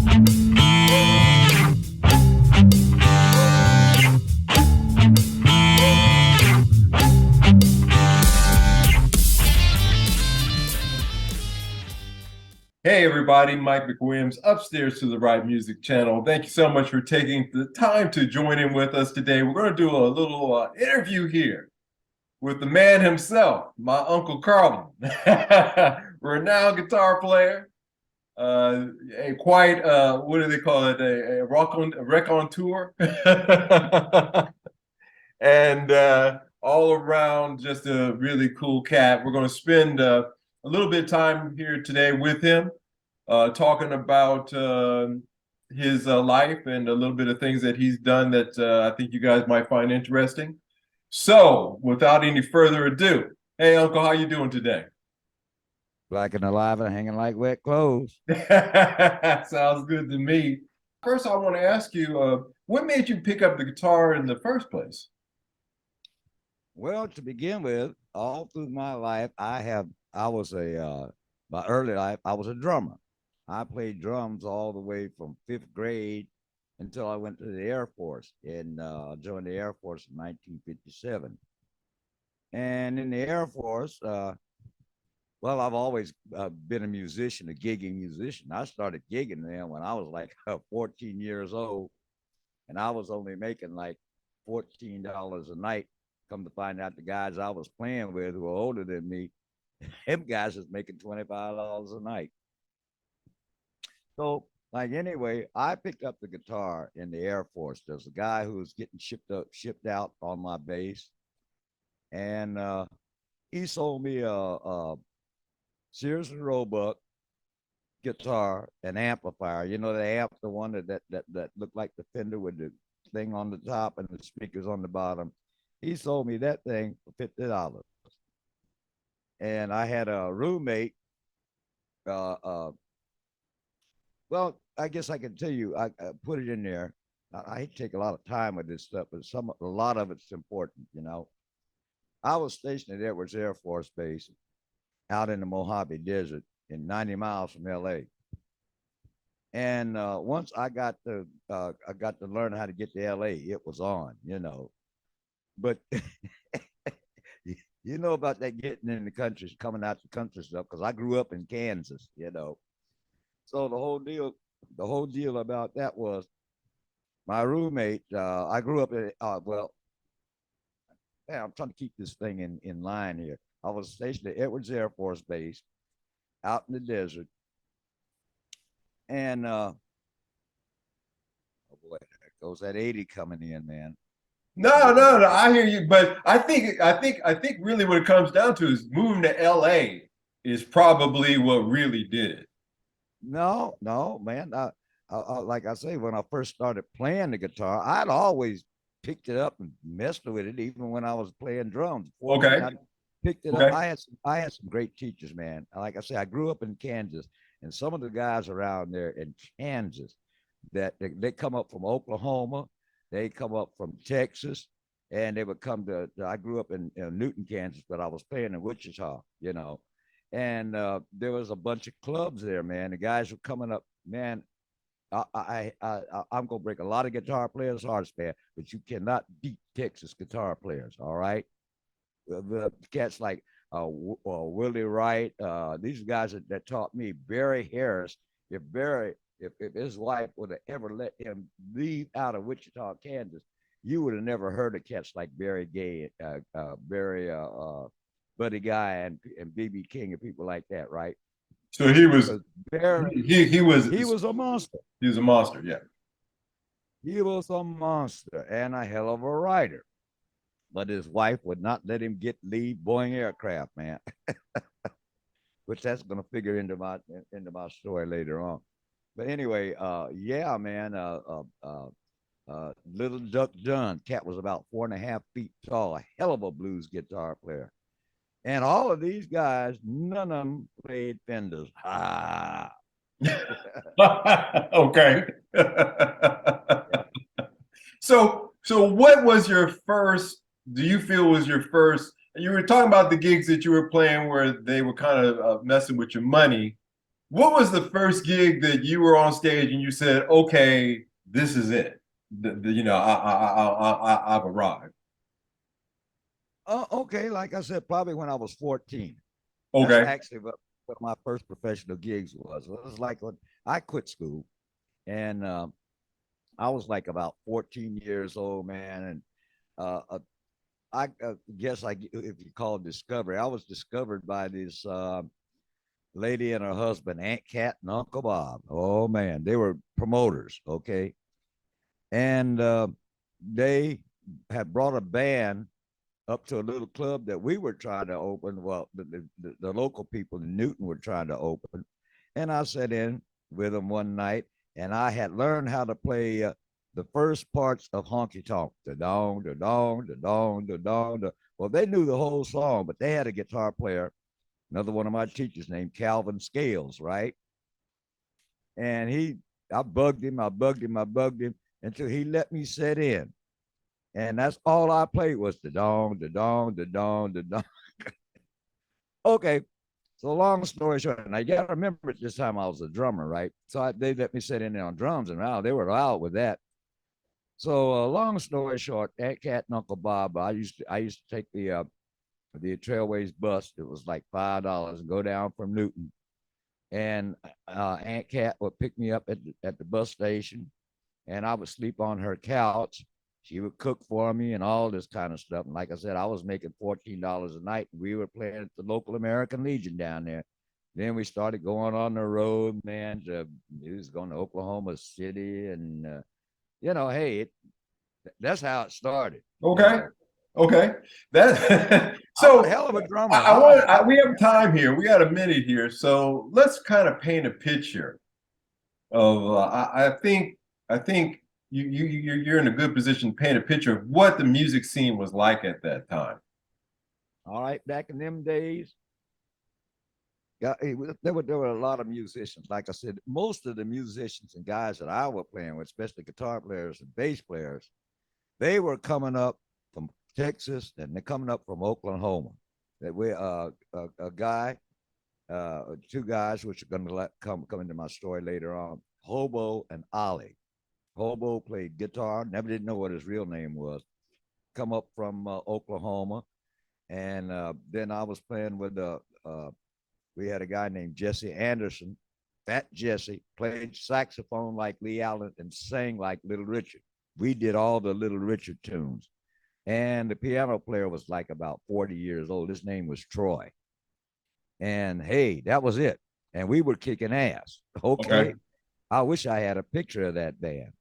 Hey everybody, Mike McWilliams, Upstairs to the Right Music channel. Thank you so much for taking the time to join in with us today. We're going to do a little interview here with the man himself, my Uncle Carlton, renowned guitar player, a quite, what do they call it, a raconteur, and all around just a really cool cat. We're going to spend a little bit of time here today with him, talking about his life and a little bit of things that he's done that I think you guys might find interesting. So, without any further ado, hey Uncle, how you doing today? Black and alive and hanging like wet clothes. Sounds good to me. First, I want to ask you, what made you pick up the guitar in the first place? Well, to begin with, all through my life, I was my early life, I was a drummer. I played drums all the way from fifth grade until I went to the Air Force and joined the Air Force in 1957. And in the Air Force, well, I've always been a musician, a gigging musician. I started gigging then when I was like 14 years old, and I was only making like $14 a night. Come to find out, the guys I was playing with who were older than me, them guys was making $25 a night. So, like anyway, I picked up the guitar in the Air Force. There's a guy who was getting shipped out on my base, and he sold me a Sears and Roebuck guitar, an amplifier. You know, the amp, the one that looked like the Fender with the thing on the top and the speakers on the bottom. He sold me that thing for $50. And I had a roommate. Well, I guess I can tell you, I put it in there. I hate to take a lot of time with this stuff, but a lot of it's important, you know. I was stationed at Edwards Air Force Base out in the Mojave Desert in 90 miles from LA. And once I got to learn how to get to LA, it was on, you know. But you know about that getting in the country, coming out the country stuff, because I grew up in Kansas, you know. So the whole deal about that was my roommate. I grew up in well, man, I'm trying to keep this thing in line here. I was stationed at Edwards Air Force Base out in the desert, and oh boy, there goes that 80 coming in, man. No, I hear you, but I think really what it comes down to is moving to LA is probably what really did it. No, man. Like I say, when I first started playing the guitar, I'd always picked it up and messed with it, even when I was playing drums. Okay. I picked it Okay. up. I had some great teachers, man. Like I say, I grew up in Kansas, and some of the guys around there in Kansas that they come up from Oklahoma, they come up from Texas, and they would come to I grew up in Newton, Kansas, but I was playing in Wichita, you know. And there was a bunch of clubs there, man. The guys were coming up, man. I'm gonna break a lot of guitar players' hearts, man, but you cannot beat Texas guitar players. All right, the cats like Willie Wright. These guys that taught me. Barry Harris. If his wife would have ever let him leave out of Wichita, Kansas, you would have never heard of cats like Barry Gay, Buddy Guy, and BB King and people like that, right? So he was Barry, he was a monster. He was a monster, yeah. He was a monster and a hell of a writer. But his wife would not let him leave Boeing aircraft, man. Which that's gonna figure into my story later on. But anyway, yeah, man. Little Duck Dunn, cat was about 4.5 feet tall, a hell of a blues guitar player. And all of these guys, none of them played Fenders. Ah. Okay. So what was your first, do you feel was your first, you were talking about the gigs that you were playing where they were kind of messing with your money. What was the first gig that you were on stage and you said, "Okay, this is it. You know, I've arrived." Okay, like I said, probably when I was 14. That's Okay. actually what my first professional gigs was. It was like when I quit school, and I was like about 14 years old, man. And I guess like if you call it discovery, I was discovered by this lady and her husband, Aunt Cat and Uncle Bob. Oh man, they were promoters, okay, and they had brought a band up to a little club that we were trying to open. Well, the local people in Newton were trying to open, and I sat in with them one night, and I had learned how to play the first parts of Honky Tonk, the dong, the dong, the dong, the dong. Well, they knew the whole song, but they had a guitar player, another one of my teachers named Calvin Scales, right? And I bugged him, I bugged him, I bugged him until he let me sit in. And that's all I played was the dong, the dong, the dong, the dong. Okay. So long story short, and I got to remember at this time I was a drummer, right? So they let me sit in there on drums, and wow, they were loud with that. So long story short, at Cat and Uncle Bob, I used to take the Trailways bus. It was like $5 and go down from Newton, and Aunt Cat would pick me up at the bus station, and I would sleep on her couch. She would cook for me and all this kind of stuff. And like I said, I was making $14 a night. And we were playing at the local American Legion down there. Then we started going on the road, man. We was going to Oklahoma City, and hey, that's how it started. You Okay. know, Okay. That I was a so hell of a drummer. I want we have time here. We got a minute here. So let's kind of paint a picture of I think you're in a good position to paint a picture of what the music scene was like at that time. all right, back in them days, there were a lot of musicians. Like I said, most of the musicians and guys that I was playing with, especially guitar players and bass players, they were coming up from Texas and they're coming up from Oklahoma. That we a guy, two guys, which are going to come into my story later on. Hobo and Ollie. Hobo played guitar. Never did know what his real name was. Come up from Oklahoma, and then I was playing with we had a guy named Jesse Anderson. Fat Jesse played saxophone like Lee Allen and sang like Little Richard. We did all the Little Richard tunes. And the piano player was like about 40 years old. His name was Troy. And hey, that was it. And we were kicking ass. Okay. Okay. I wish I had a picture of that band.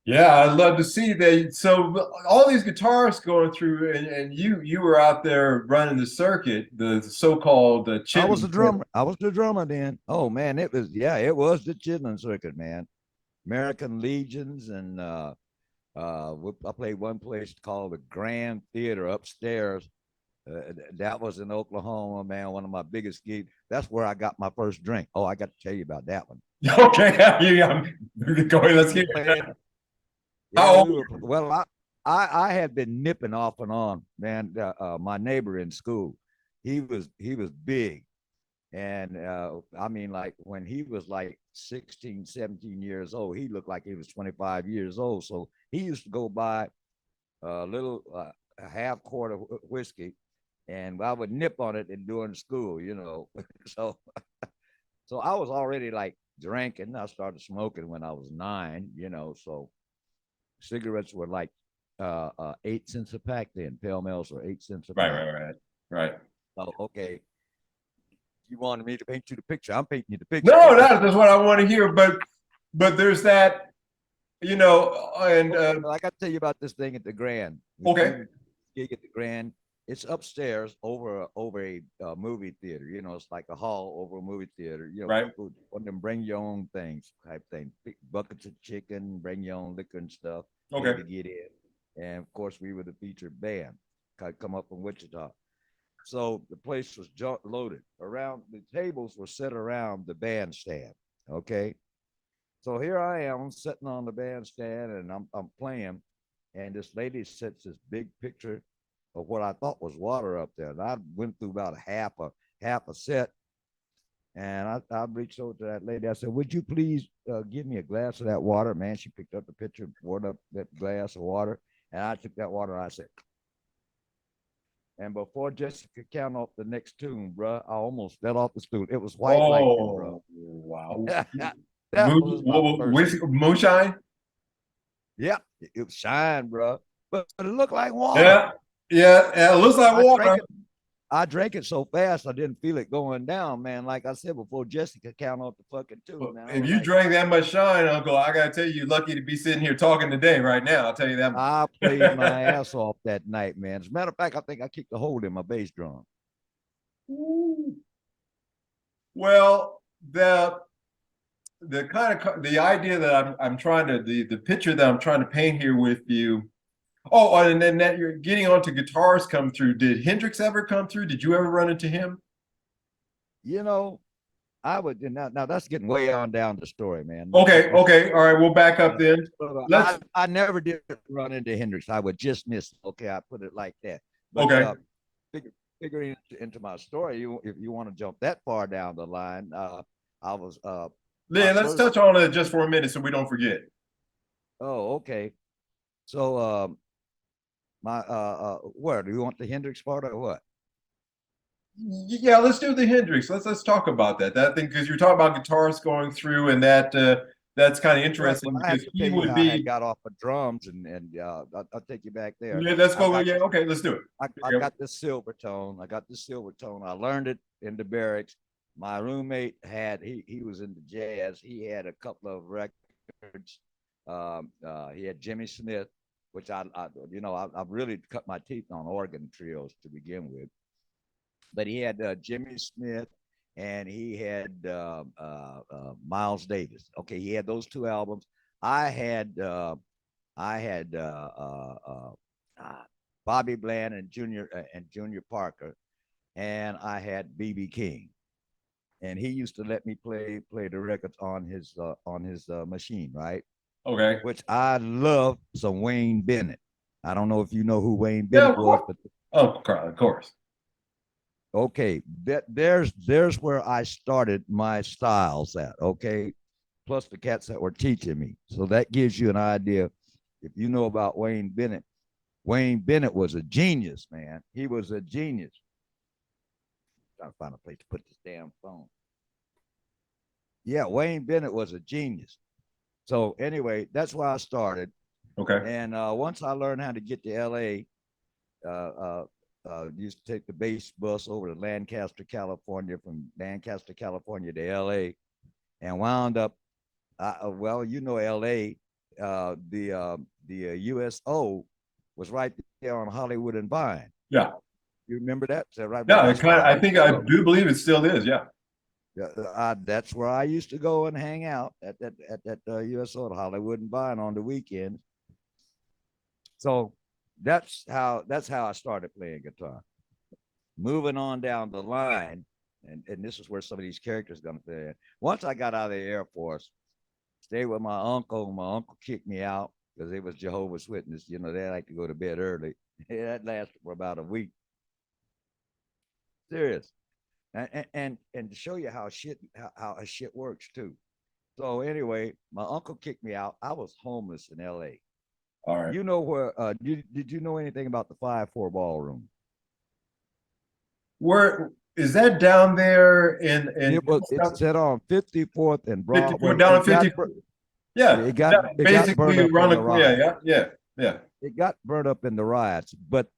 Yeah, I'd love to see that. So all these guitarists going through, and you were out there running the circuit, the so-called I was the chitlin circuit. drummer. I was the drummer then. Oh man, it was the Chitlin circuit, man. American Legions, and I played one place called the Grand Theater upstairs. That was in Oklahoma, man. One of my biggest gigs. That's where I got my first drink. Oh, I got to tell you about that one. Okay, yeah, go ahead. Let's We were hear it. playing. Yeah, How we old? were. Well, I had been nipping off and on, man. My neighbor in school, he was big, and I mean, like when he was like 16, 17 years old, he looked like he was 25 years old. So he used to go buy a little a half quart of whiskey, and I would nip on it and during school. So I was already like drinking. I started smoking when I was 9. So cigarettes were like 8 cents a pack then. Pale Males were 8 cents a Right, pack. right, right, right. Oh, okay. You wanted me to paint you the picture. I'm painting you the picture. No, Okay. that's what I want to hear. But there's that, and Okay. Well, I got to tell you about this thing at the Grand. We okay, would gig at the Grand. It's upstairs over a movie theater. It's like a hall over a movie theater. right, People want them bring your own things type thing. Buckets of chicken, bring your own liquor and stuff. Pay okay, to get in. And of course, we were the featured band. Come up from Wichita. So the place was loaded. Around the tables were set around the bandstand. Okay. So here I am sitting on the bandstand and I'm playing, and this lady sets this big picture of what I thought was water up there. And I went through about a half a set, And I reached over to that lady. I said, "Would you please give me a glass of that water?" Man, she picked up the pitcher, poured up that glass of water, and I took that water. And I said, and before Jessica could count off the next tune, bro, I almost fell off the stool. It was white lightning, bro. Oh, wow. That was my first. Moonshine? Yeah, it was shine, bro. But it looked like water. Yeah. Yeah. It looks like I water. drank it. I drank it so fast I didn't feel it going down, man. Like I said before, Jessica count off the fucking tune, man. If you drank that much shine, Uncle, I gotta tell you, you're lucky to be sitting here talking today, right now. I'll tell you that much. I played my ass off that night, man. As a matter of fact, I think I kicked a hole in my bass drum. Well, the kind of the idea that I'm trying to the picture that I'm trying to paint here with you. Oh, and then that you're getting onto guitars come through. Did Hendrix ever come through? Did you ever run into him? You know, I would now that's getting way on down the story, man. Okay, okay, all right, we'll back up then. I never did run into Hendrix. I would just miss. Okay, I put it like that. But, okay. Figuring into my story, if you want to jump that far down the line, I was let's touch on it just for a minute so we don't forget. Oh, okay. So where do you want the Hendrix part or what? Yeah, let's do the Hendrix. Let's talk about that thing, because you're talking about guitars going through, and that's kind of interesting, because he would be. I got off of drums, and I'll take you back there. Yeah, let's go. Yeah, okay, let's do it. I got this silver tone. I learned it in the barracks. My roommate he was into jazz. He had a couple of records. He had Jimmy Smith, which I've really cut my teeth on organ trios to begin with. But he had Jimmy Smith, and he had Miles Davis. Okay, he had those two albums. I had Bobby Bland and Junior Parker, and I had B.B. King, and he used to let me play the records on his machine, right? Okay. Which I love some Wayne Bennett. I don't know if you know who Wayne Bennett was, but of course. Okay, there's where I started my styles at. Okay, plus the cats that were teaching me. So that gives you an idea. If you know about Wayne Bennett was a genius, man. He was a genius. I'm trying to find a place to put this damn phone. Yeah, Wayne Bennett was a genius. So anyway, that's where I started. Okay. And once I learned how to get to LA, used to take the base bus over to Lancaster, California, from Lancaster, California to LA, and wound up, well, you know, LA, the USO was right there on Hollywood and Vine. Yeah. You remember that? Is that right? Yeah, I think I do believe it still is. Yeah. Yeah, that's where I used to go and hang out at that USO at Hollywood and Vine on the weekends. So that's how I started playing guitar. Moving on down the line, and this is where some of these characters are going to fit in. Once I got out of the Air Force, stayed with my uncle. My uncle kicked me out because it was Jehovah's Witness. You know, they like to go to bed early. That lasted for about a week. Serious. And to show you how shit works too. So anyway, my uncle kicked me out. I was homeless in LA. All right. You know where? Did you know anything about the 5-4 ballroom? Where is that down there in it's set on 54th and Broadway. Down 50. Yeah, it got basically around the yeah. It got burned up in the riots. But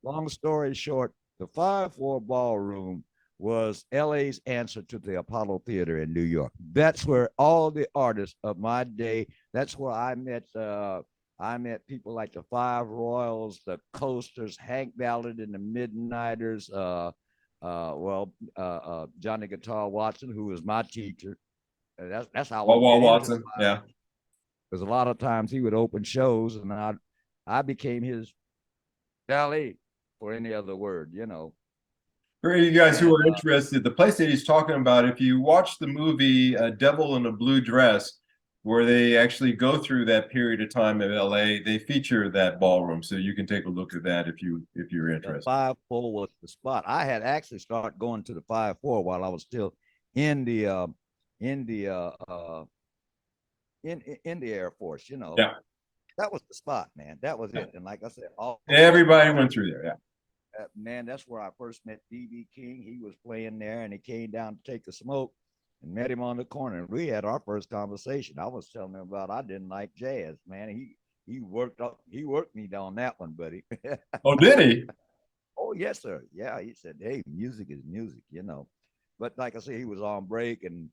long story short, the 5-4 ballroom was LA's answer to the Apollo Theater in New York. That's where all the artists of my day. That's where I met. I met people like the Five Royals, the Coasters, Hank Ballard and the Midnighters, Johnny Guitar Watson, who was my teacher. That's how Watson, yeah. Because a lot of times he would open shows, and I became his valet, for any other word, you know. For you guys who are interested, the place that he's talking about, if you watch the movie Devil in a Blue Dress, where they actually go through that period of time in LA, they feature that ballroom. So you can take a look at that if you're interested. The 5-4 was the spot. I had actually started going to the 5-4 while I was still in the in the in the Air Force. You know, Yeah. that was the spot, man. That was Yeah. it. And like I said, all Everybody went through there. Yeah. man, that's where I first met BB King. He was playing there, and he came down to take a smoke, and met him on the corner. And we had our first conversation. I was telling him about I didn't like jazz, man. He worked me on that one, buddy. Oh, did he? Oh yes, sir. Yeah, he said, "Hey, music is music," But like I said, he was on break, and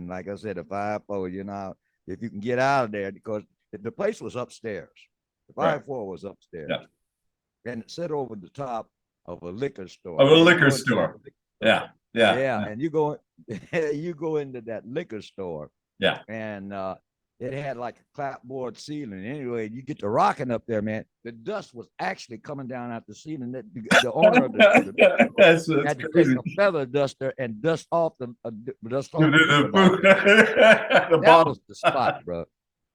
like I said, the 5-4, if you can get out of there, because the place was upstairs. The Right. 5-4 was upstairs. Yeah. And it sit over the top of a liquor store. Of a liquor store. Yeah. Yeah. Yeah. And you go you go into that liquor store. Yeah. And it had like a clapboard ceiling. Anyway, you get to rocking up there, man. The dust was actually coming down out the ceiling. The owner of the that's had to crazy. take a feather duster and dust off the dust off The that was the spot, bro.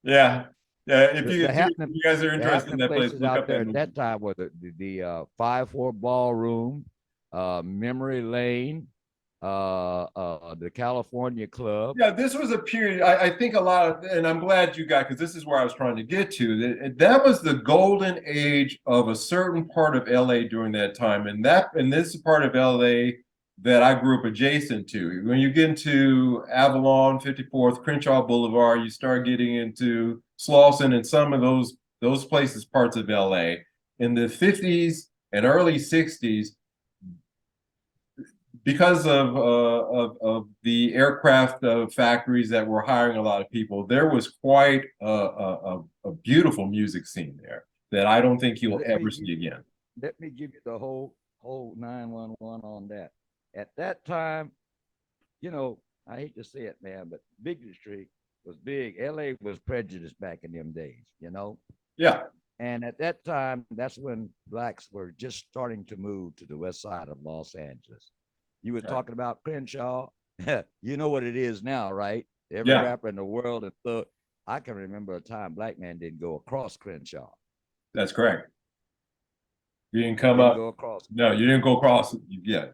Yeah. Yeah. If you guys are the interested in that place, places look out up there that at that time were the 5-4 ballroom, Memory Lane, the California Club. Yeah, this was a period. I think a lot of, and I'm glad you got, because this is where I was trying to get to. That was the golden age of a certain part of LA during that time, and this is part of LA that I grew up adjacent to. When you get into Avalon, 54th, Crenshaw Boulevard, you start getting into Slauson and some of those places, parts of LA. In the 50s and early 60s, because of the aircraft factories that were hiring a lot of people, there was quite a beautiful music scene there that I don't think you'll ever see again. Let me give you the whole 911 on that. At that time, I hate to say it, man, but bigotry was big. LA was prejudiced back in them days. Yeah. And at that time, that's when blacks were just starting to move to the west side of Los Angeles. You were talking about Crenshaw. You know what it is now, right? Every rapper in the world. And I can remember a time black man didn't go across Crenshaw. That's correct. You didn't come up. Go across. No, you didn't go across. Yeah.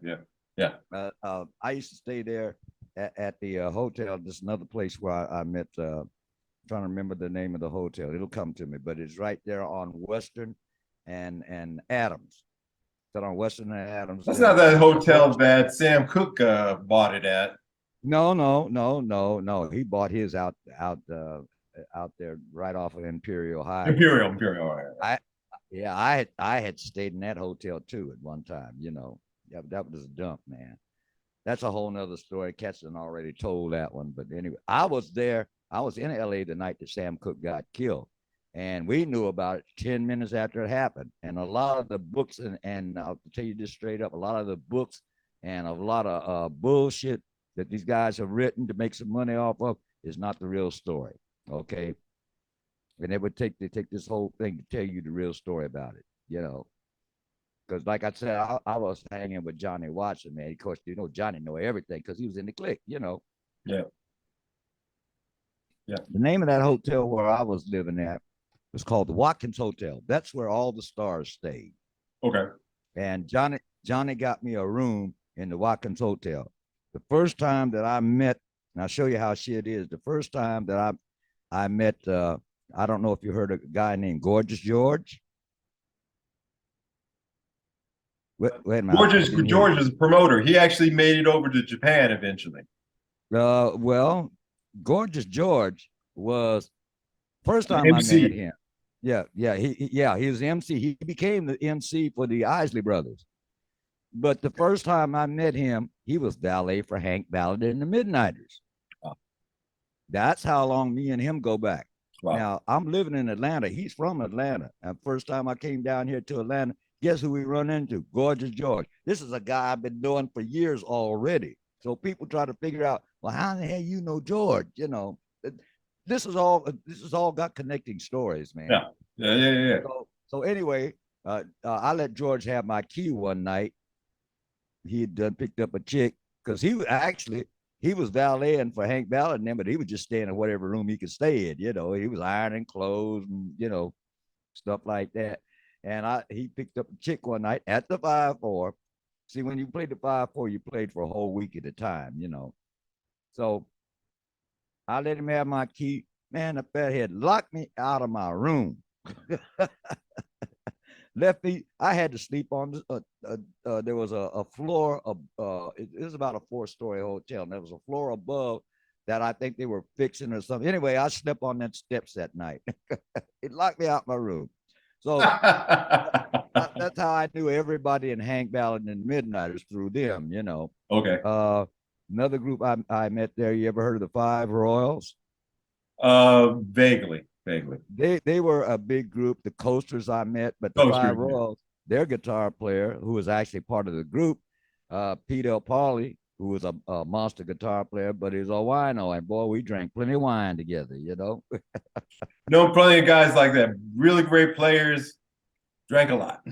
I used to stay there at the hotel. This is another place where I met. Trying to remember the name of the hotel. It'll come to me, but it's right there on Western and Adams. On Western and Adams. That's not that hotel that Sam Cooke bought it at. No. He bought his out there right off of Imperial High. Imperial. I had stayed in that hotel too at one time. Yeah, that was a dump, man. That's a whole nother story. Ketson already told that one, but anyway, I was there. I was in LA the night that Sam Cooke got killed. And we knew about it 10 minutes after it happened. And a lot of the books, and I'll tell you this straight up, a lot of the books and a lot of bullshit that these guys have written to make some money off of is not the real story. Okay. And they take this whole thing to tell you the real story about it, Because like I said, I was hanging with Johnny Watson, man. Of course, Johnny know everything because he was in the clique, Yeah. Yeah. The name of that hotel where I was living at was called the Watkins Hotel. That's where all the stars stayed. Okay. And Johnny got me a room in the Watkins Hotel. The first time that I met, and I'll show you how shit is. The first time that I met, I don't know if you heard of a guy named Gorgeous George. Wait a minute. Gorgeous George is a promoter. He actually made it over to Japan eventually. Well, Gorgeous George was first time MC. I met him. He was the MC. He became the MC for the Isley Brothers. But the first time I met him, he was valet for Hank Ballard and the Midnighters. Wow. That's how long me and him go back. Wow. Now, I'm living in Atlanta. He's from Atlanta. And first time I came down here to Atlanta, guess who we run into? Gorgeous George. This is a guy I've been knowing for years already. So people try to figure out, well, how the hell you know George? This is all got connecting stories, man. Yeah. So anyway, I let George have my key one night. He had done picked up a chick because he was valeting for Hank Ballard and them, but he was just staying in whatever room he could stay in. He was ironing clothes and stuff like that. And he picked up a chick one night at the 5-4, See, when you played the 5/4, you played for a whole week at a time, So I let him have my key. Man, the fathead locked me out of my room. Left me. I had to sleep on there was a floor of it was about a 4-story hotel, and there was a floor above that I think they were fixing or something. Anyway, I slept on that steps that night. It locked me out my room. So that's how I knew everybody in Hank Ballard and Midnighters through them. Okay. Another group I met there. You ever heard of the Five Royals? Vaguely, vaguely. They were a big group. The Coasters I met, but the Coasters, Five Royals, their guitar player, who was actually part of the group, Pt.1, who was a monster guitar player, but he was a wino, and boy, we drank plenty of wine together. Know plenty of guys like that. Really great players. Drank a lot.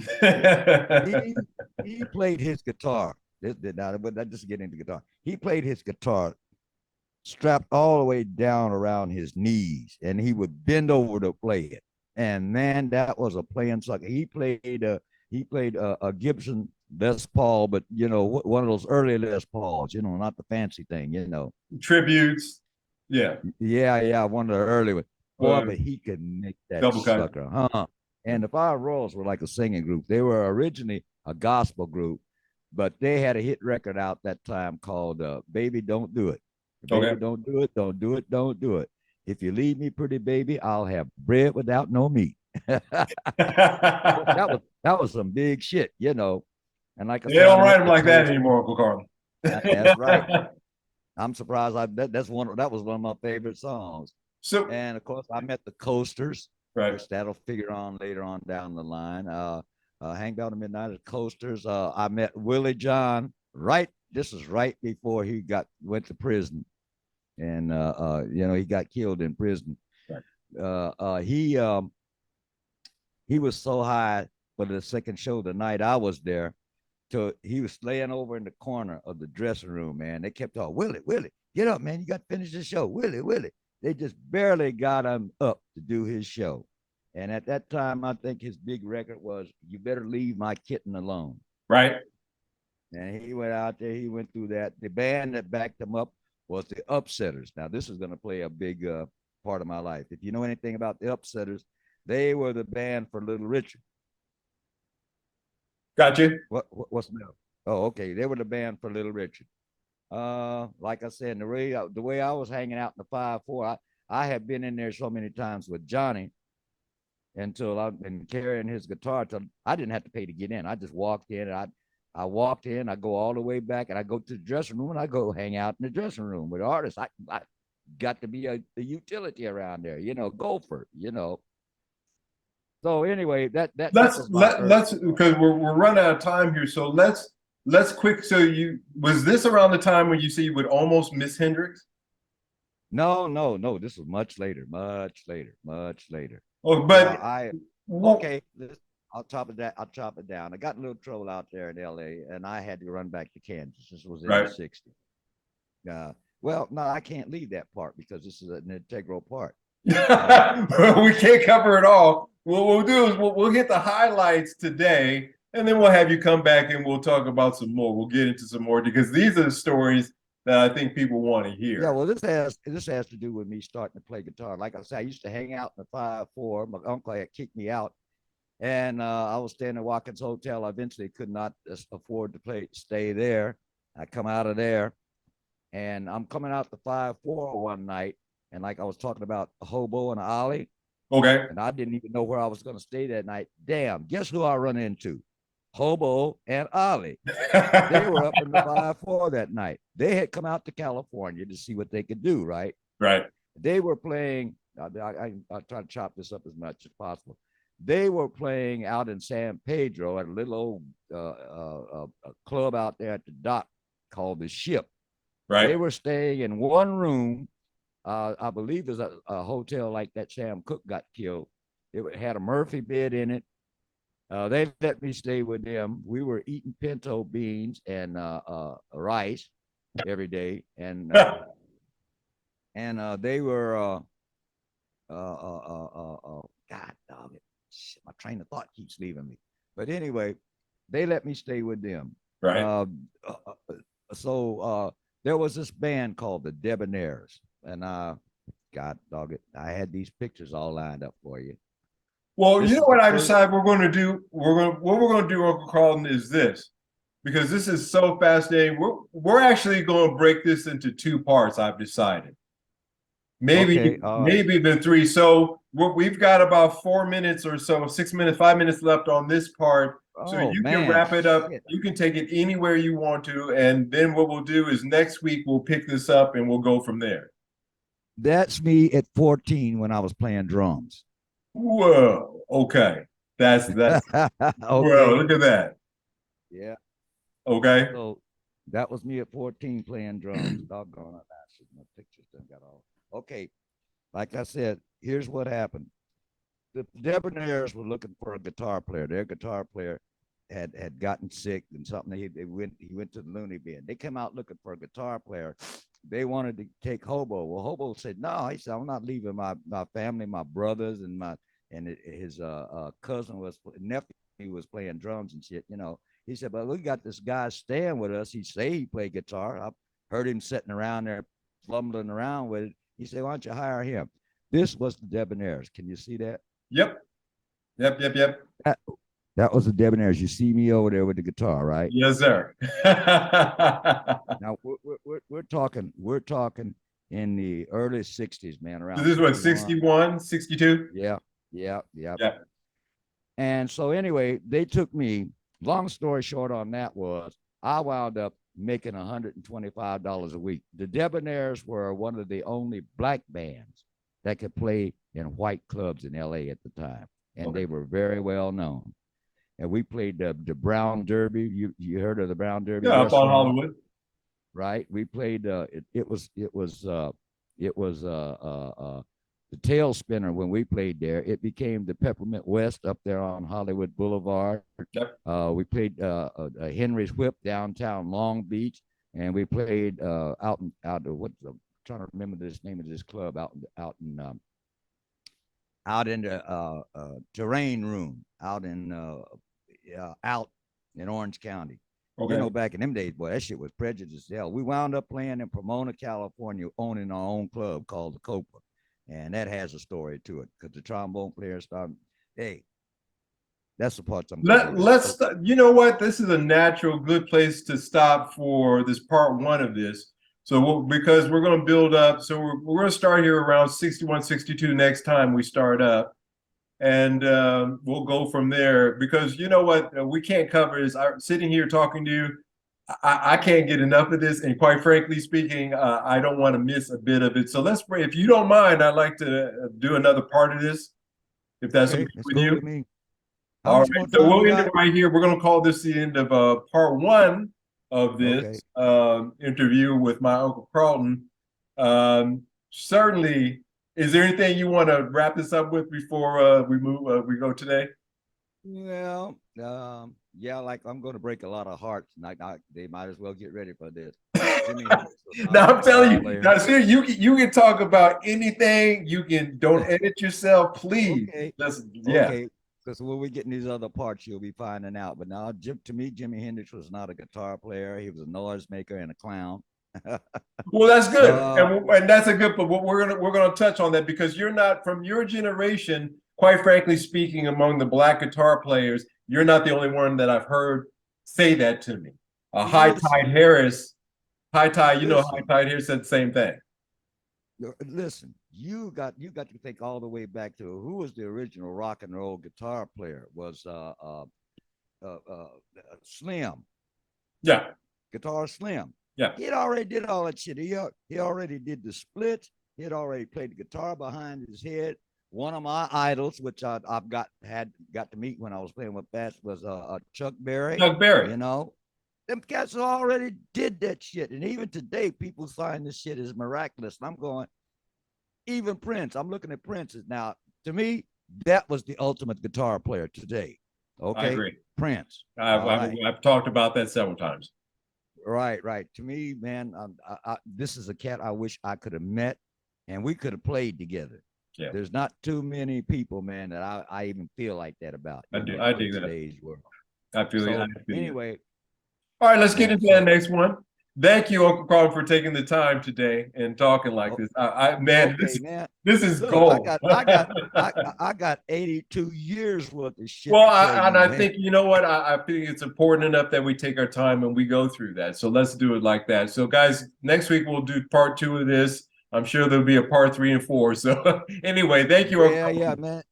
he he played his guitar. But not just getting into guitar. He played his guitar strapped all the way down around his knees, and he would bend over to play it. And man, that was a playing sucker. He played a Gibson Les Paul, but one of those early Les Pauls, not the fancy thing. Tributes. Yeah. Yeah, one of the early ones. Boy, Uh, but he could make that double cut. sucker, huh? And the Five Royals were like a singing group. They were originally a gospel group, but they had a hit record out that time called "Baby Don't Do It." Baby, Okay. don't do it, don't do it, don't do it. If you leave me, pretty baby, I'll have bread without no meat. that was some big shit. And like I They said, I don't write met them the like that coach. anymore, Uncle Carl. That's right. I'm surprised. That was one of my favorite songs. So, And of course, I met the Coasters, right. which that'll figure on later on down the line. Hang Down to Midnight at Coasters. I met Willie John. Right, this was right before he went to prison, and he got killed in prison. Right. He was so high for the second show the night I was there. He was laying over in the corner of the dressing room, man. They kept talking, Willie, get up, man. You got to finish the show. Willie. They just barely got him up to do his show. And at that time, I think his big record was "You Better Leave My Kitten Alone." Right. And he went out there, he went through that. The band that backed him up was the Upsetters. Now, this is going to play a big part of my life. If you know anything about the Upsetters, they were the band for Little Richard. Gotcha. What's the matter? Oh, okay. They were the band for Little Richard. Like I said, the way I was hanging out in the 5/4, I had been in there so many times with Johnny until I've been carrying his guitar till I didn't have to pay to get in. I just walked in, and I walked in, I go all the way back, and I go to the dressing room, and I go hang out in the dressing room with artists. I got to be a utility around there, gopher. So anyway, that Let's because we're running out of time here. So let's quick. So was this around the time when you see you would almost miss Hendrix? No. This was much later. Oh, but Okay. I'll chop it down. I got in a little trouble out there in LA, and I had to run back to Kansas. This was in right. the 60s. Well, no, I can't leave that part because this is an integral part. We can't cover it all. What we'll do is we'll hit the highlights today, and then we'll have you come back and we'll talk about some more. We'll get into some more because these are the stories that I think people want to hear. Yeah, well, this has to do with me starting to play guitar. Like I said, I used to hang out in the 5/4. My uncle had kicked me out, and I was staying at Watkins Hotel. I eventually could not afford to stay there. I come out of there, and I'm coming out the 5/4 one night, and like I was talking about a hobo and an ollie. Okay. And I didn't even know where I was going to stay that night. Damn, guess who I run into? Hobo and Ollie. They were up in the 5/4 that night. They had come out to California to see what they could do, right? Right. They were playing. I try to chop this up as much as possible. They were playing out in San Pedro at a little old club out there at the dock called the Ship. Right. They were staying in one room. I believe there's a hotel like that Sam Cooke got killed. It had a Murphy bed in it. They let me stay with them. We were eating pinto beans and rice every day, and they were God dog it. Shit, my train of thought keeps leaving me. But anyway, they let me stay with them. Right. Uh, so there was this band called the Debonaires, and God dog it, I had these pictures all lined up for you. Well, This you know is the what I first. decided we're going to do? What we're going to do, Uncle Carlton, is this, because this is so fascinating. We're actually going to break this into two parts. I've decided, Okay, maybe even three. So we've got about 4 minutes or so, 6 minutes, 5 minutes left on this part. So oh you can man, wrap it up. shit. You can take it anywhere you want to, and then what we'll do is next week we'll pick this up and we'll go from there. That's me at 14 when I was playing drums. Whoa. Okay. That's well. Okay, Look at that. yeah. Okay. So that was me at 14 playing drums. Doggone it, I see my pictures done got all. Okay, like I said, here's what happened. The Debonaires were looking for a guitar player. Their guitar player had gotten sick and something. He went to the loony bin. They came out looking for a guitar player. They wanted to take Hobo. Well, Hobo said, "No." He said, "I'm not leaving my family, my brothers, and his cousin was nephew was playing drums and shit. You know." He said, "But we got this guy staying with us. He say he play guitar. I've heard him sitting around there fumbling around with it." He said, "Why don't you hire him?" This was the Debonaires. Can you see that? Yep. Yep. That, that was the Debonaires. You see me over there with the guitar, right? Yes, sir. Now we're talking in the early '60s, man, So around this is what, 61. 61, 62? Yeah, yeah. Yeah. And so anyway, they took me. Long story short on that was I wound up making $125 a week. The Debonaires were one of the only black bands that could play in white clubs in LA at the time. And Okay. they were very well known. And we played the Brown Derby. You heard of the Brown Derby Yeah, up on restaurant, Hollywood. right? We played it was the Tail Spinner when we played there. It became the Peppermint West up there on Hollywood Boulevard. Yep. We played Henry's Whip downtown Long Beach, and we played out what I'm trying to remember this name of this club out in the terrain room out in Orange County. Okay. You know, back in them days, boy, that shit was prejudice as hell. We wound up playing in Pomona, California, owning our own club called the Copa. And that has a story to it because the trombone player started, hey, that's the part I'm going to Let's, you know what? This is a natural good place to stop for this part one of this. So because we're going to build up. So we're going to start here around 61, 62 next time we start up. And we'll go from there, because you know what we can't cover is sitting here talking to you. I can't get enough of this, and quite frankly speaking, I don't want to miss a bit of it. So if you don't mind, I'd like to do another part of this, if that's okay let's with go you. with me. How All much right, more so time we'll we end it got? right here. We're going to call this the end of part one of Okay. this interview with my Uncle Carlton. Certainly, is there anything you want to wrap this up with before we go today? Well, yeah, like I'm going to break a lot of hearts. They might as well get ready for this. Jimmy Now I'm telling you, player. now see, you can talk about anything. You can don't edit yourself, please. Okay. Yeah. Okay. Because when we get in these other parts, you'll be finding out. But now, to me, Jimi Hendrix was not a guitar player. He was a noisemaker and a clown. Well, that's good, and that's a good. But we're gonna touch on that, because you're not from your generation. Quite frankly speaking, among the black guitar players, you're not the only one that I've heard say that to me. High Tide Harris, High Tide, you know, High Tide Harris said the same thing. Listen, you got to think all the way back to who was the original rock and roll guitar player. Was Slim. Yeah. Guitar Slim. Yeah. He had already did all that shit. He already did the splits. He had already played the guitar behind his head. One of my idols, which I've got to meet when I was playing with Bass, was Chuck Berry. Chuck Berry. You know, them cats already did that shit, and even today, people find this shit is miraculous. And I'm going, even Prince. I'm looking at Prince now. To me, that was the ultimate guitar player today. Okay, I agree. Prince. I've talked about that several times. Right. To me, man, this is a cat I wish I could have met, and we could have played together. Yeah. There's not too many people, man, that I even feel like that about. I dig that. Today's world. I feel so, it. Anyway, All right, let's get into So that next one. Thank you, Uncle Carl, for taking the time today and talking like this. Man, okay, man. this is Look, I gold. got I got I got 82 years worth of shit Well, to tell you, I man. think you know what I think it's important enough that we take our time and we go through that. So let's do it like that. So, guys, next week we'll do part 2 of this. I'm sure there'll be a part 3 and 4. So, anyway, thank you, Uncle Yeah, Carl. yeah, man.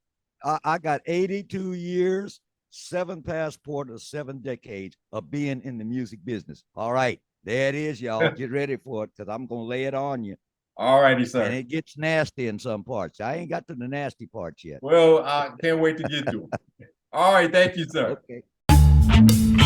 I got 82 years, 7 passport of 7 decades of being in the music business. All right, there it is, y'all. Get ready for it because I'm gonna lay it on you. All righty, And sir. it gets nasty in some parts. I ain't got to the nasty parts yet. Well, I can't wait to get to them. All right, thank you, sir. Okay.